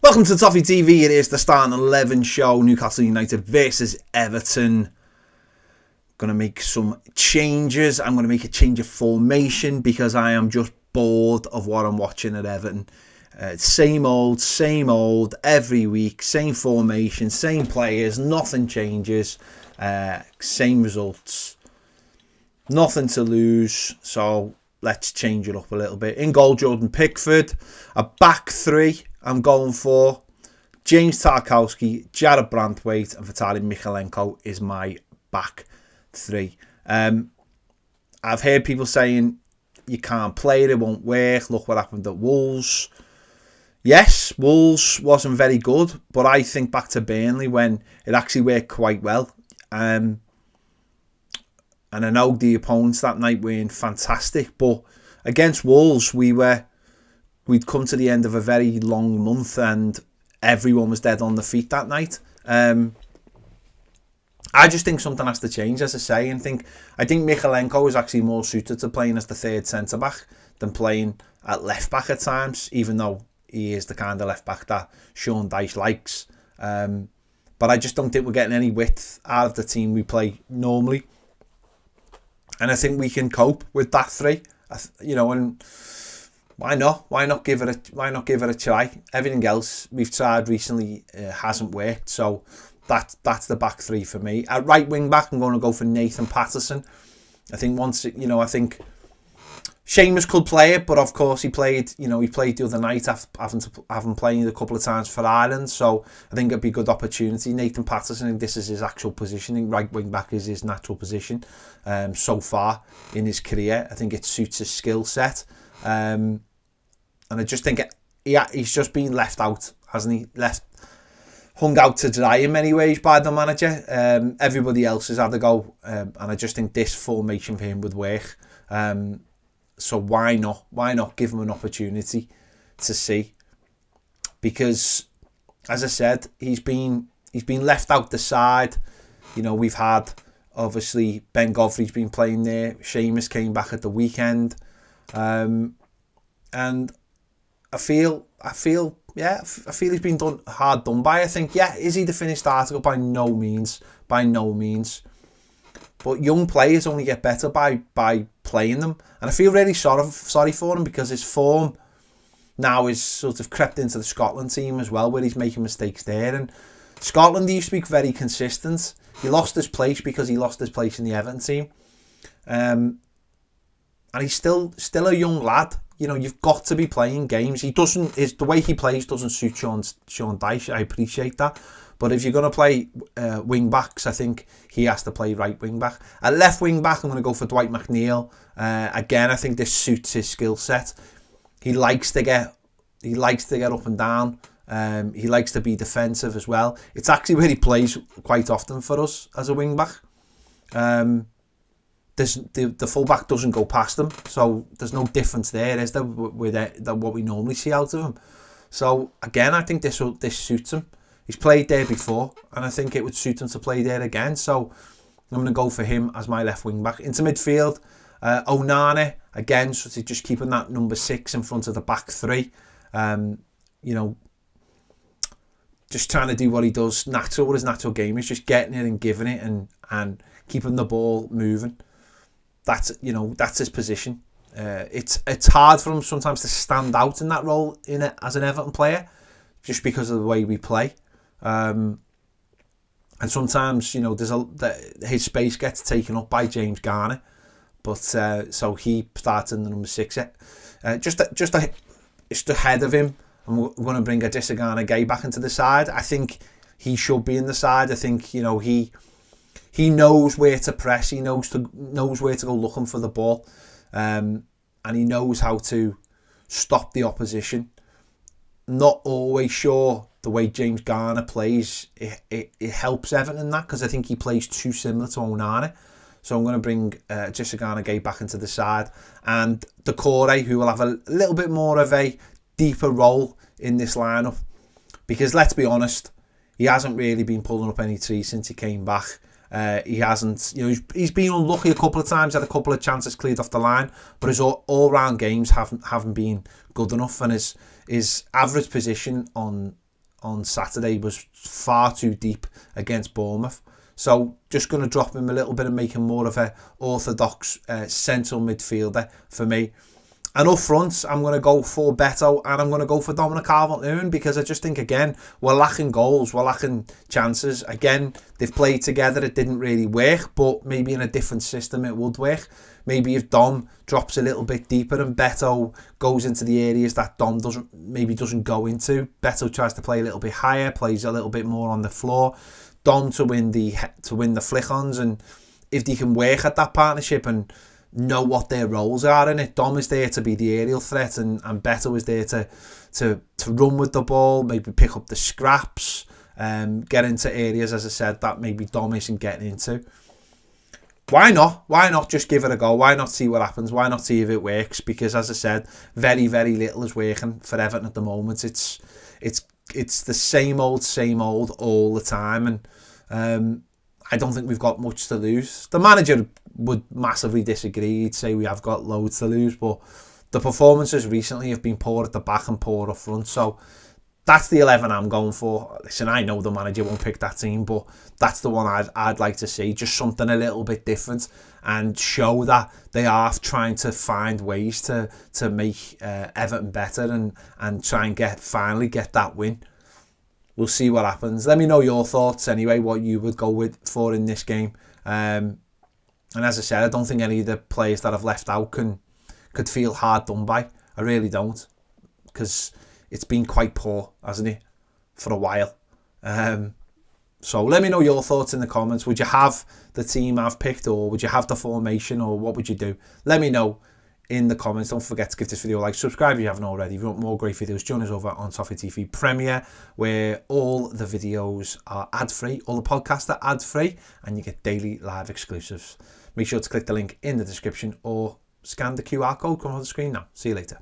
Welcome to Toffee TV. It is the Starting 11 show. Newcastle United versus Everton. Going to make some changes. I'm going to make a change of formation because I am just bored of what I'm watching at Everton. Same old, every week. Same formation, same players. Nothing changes. Same results. Nothing to lose. So let's change it up a little bit. In goal, Jordan Pickford. A back three. I'm going for James Tarkowski, Jared Brandtwaite and Vitaly Mykolenko is my back three. I've heard people saying you can't play it won't work. Look what happened at Wolves. Yes, Wolves wasn't very good, but I think back to Burnley when it actually worked quite well. And I know the opponents that night weren't fantastic, but against Wolves we'd come to the end of a very long month and everyone was dead on the feet that night. I just think something has to change, as I say, and I think Mykolenko is actually more suited to playing as the third centre-back than playing at left-back at times, even though he is the kind of left-back that Sean Dyche likes. But I just don't think we're getting any width out of the team we play normally. And I think we can cope with that three, and why not? Why not give it a try? Everything else we've tried recently hasn't worked, so that's the back three for me. At right wing back, I'm going to go for Nathan Patterson. I think I think Seamus could play it, but of course he played the other night having played a couple of times for Ireland, so I think it'd be a good opportunity. Nathan Patterson, and this is his actual positioning. Right wing back is his natural position so far in his career. I think it suits his skill set. And I just think he's just been left out, hasn't he? Hung out to dry in many ways by the manager. Everybody else has had a go, and I just think this formation for him would work. So why not? Why not give him an opportunity to see? Because, as I said, he's been left out the side. We've had obviously Ben Godfrey's been playing there. Seamus came back at the weekend, and I feel he's been hard done by. I think, is he the finished article? By no means. But young players only get better by playing them. And I feel really sorry for him because his form now is sort of crept into the Scotland team as well, where he's making mistakes there. And Scotland, he used to be very consistent. He lost his place because he lost his place in the Everton team. And he's still a young lad. You've got to be playing games. The way he plays doesn't suit Sean Dyche. I appreciate that. But if you're going to play wing backs, I think he has to play right wing back. At left wing back, I'm going to go for Dwight McNeil. Again, I think this suits his skill set. He likes to get up and down. He likes to be defensive as well. It's actually where he plays quite often for us as a wing back. The fullback doesn't go past him, so there's no difference there, is there, with what we normally see out of him. So again, I think this suits him. He's played there before, and I think it would suit him to play there again. So I'm going to go for him as my left wing back. Into midfield, Onana again, so just keeping that number 6 in front of the back three. Just trying to do what he does natural. What his natural game is, just getting it and giving it and keeping the ball moving. That's his position. It's hard for him sometimes to stand out in that role as an Everton player, just because of the way we play. And sometimes his space gets taken up by James Garner, but so he starts in the number 6. Just ahead of him, I'm going to bring Adissa Garner-Gay back into the side. I think he should be in the side. I think he knows where to press. He knows where to go looking for the ball, and he knows how to stop the opposition. Not always sure the way James Garner plays. It helps Everton in that, because I think he plays too similar to Onana. So I'm going to bring Adissa Garner-Gay back into the side, and Decore, who will have a little bit more of a deeper role in this lineup, because let's be honest, he hasn't really been pulling up any trees since he came back. He hasn't, he's been unlucky a couple of times, had a couple of chances cleared off the line, but his all-round games haven't been good enough, and his average position on on Saturday was far too deep against Bournemouth. So just going to drop him a little bit and make him more of a orthodox central midfielder for me. And up front, I'm going to go for Beto and I'm going to go for Dominic Calvert-Lewin, because I just think, again, we're lacking goals, we're lacking chances. Again, they've played together, it didn't really work, but maybe in a different system it would work. Maybe if Dom drops a little bit deeper and Beto goes into the areas that Dom doesn't go into. Beto tries to play a little bit higher, plays a little bit more on the floor. Dom to win the flick-ons, and if they can work at that partnership and know what their roles are in it. Dom is there to be the aerial threat, and Beto is there to run with the ball, maybe pick up the scraps, get into areas, as I said, that maybe Dom isn't getting into. Why not? Why not just give it a go? Why not see what happens? Why not see if it works? Because, as I said, very, very little is working for Everton at the moment. It's the same old all the time, and I don't think we've got much to lose. The manager would massively disagree. He'd say we have got loads to lose, but the performances recently have been poor at the back and poor up front. So that's the 11 I'm going for. Listen, I know the manager won't pick that team, but that's the one I'd like to see. Just something a little bit different and show that they are trying to find ways to make Everton better and try and finally get that win. We'll see what happens. Let me know your thoughts anyway, what you would go for in this game. And as I said, I don't think any of the players that I've left out could feel hard done by. I really don't, because it's been quite poor, hasn't it, for a while. So let me know your thoughts in the comments. Would you have the team I've picked, or would you have the formation, or what would you do? Let me know in the comments. Don't forget to give this video a like, subscribe if you haven't already. If you want more great videos, join us over on Toffee TV Premier, where all the videos are ad-free, all the podcasts are ad-free, and you get daily live exclusives. Make sure to click the link in the description or scan the QR code coming on the screen now. See you later.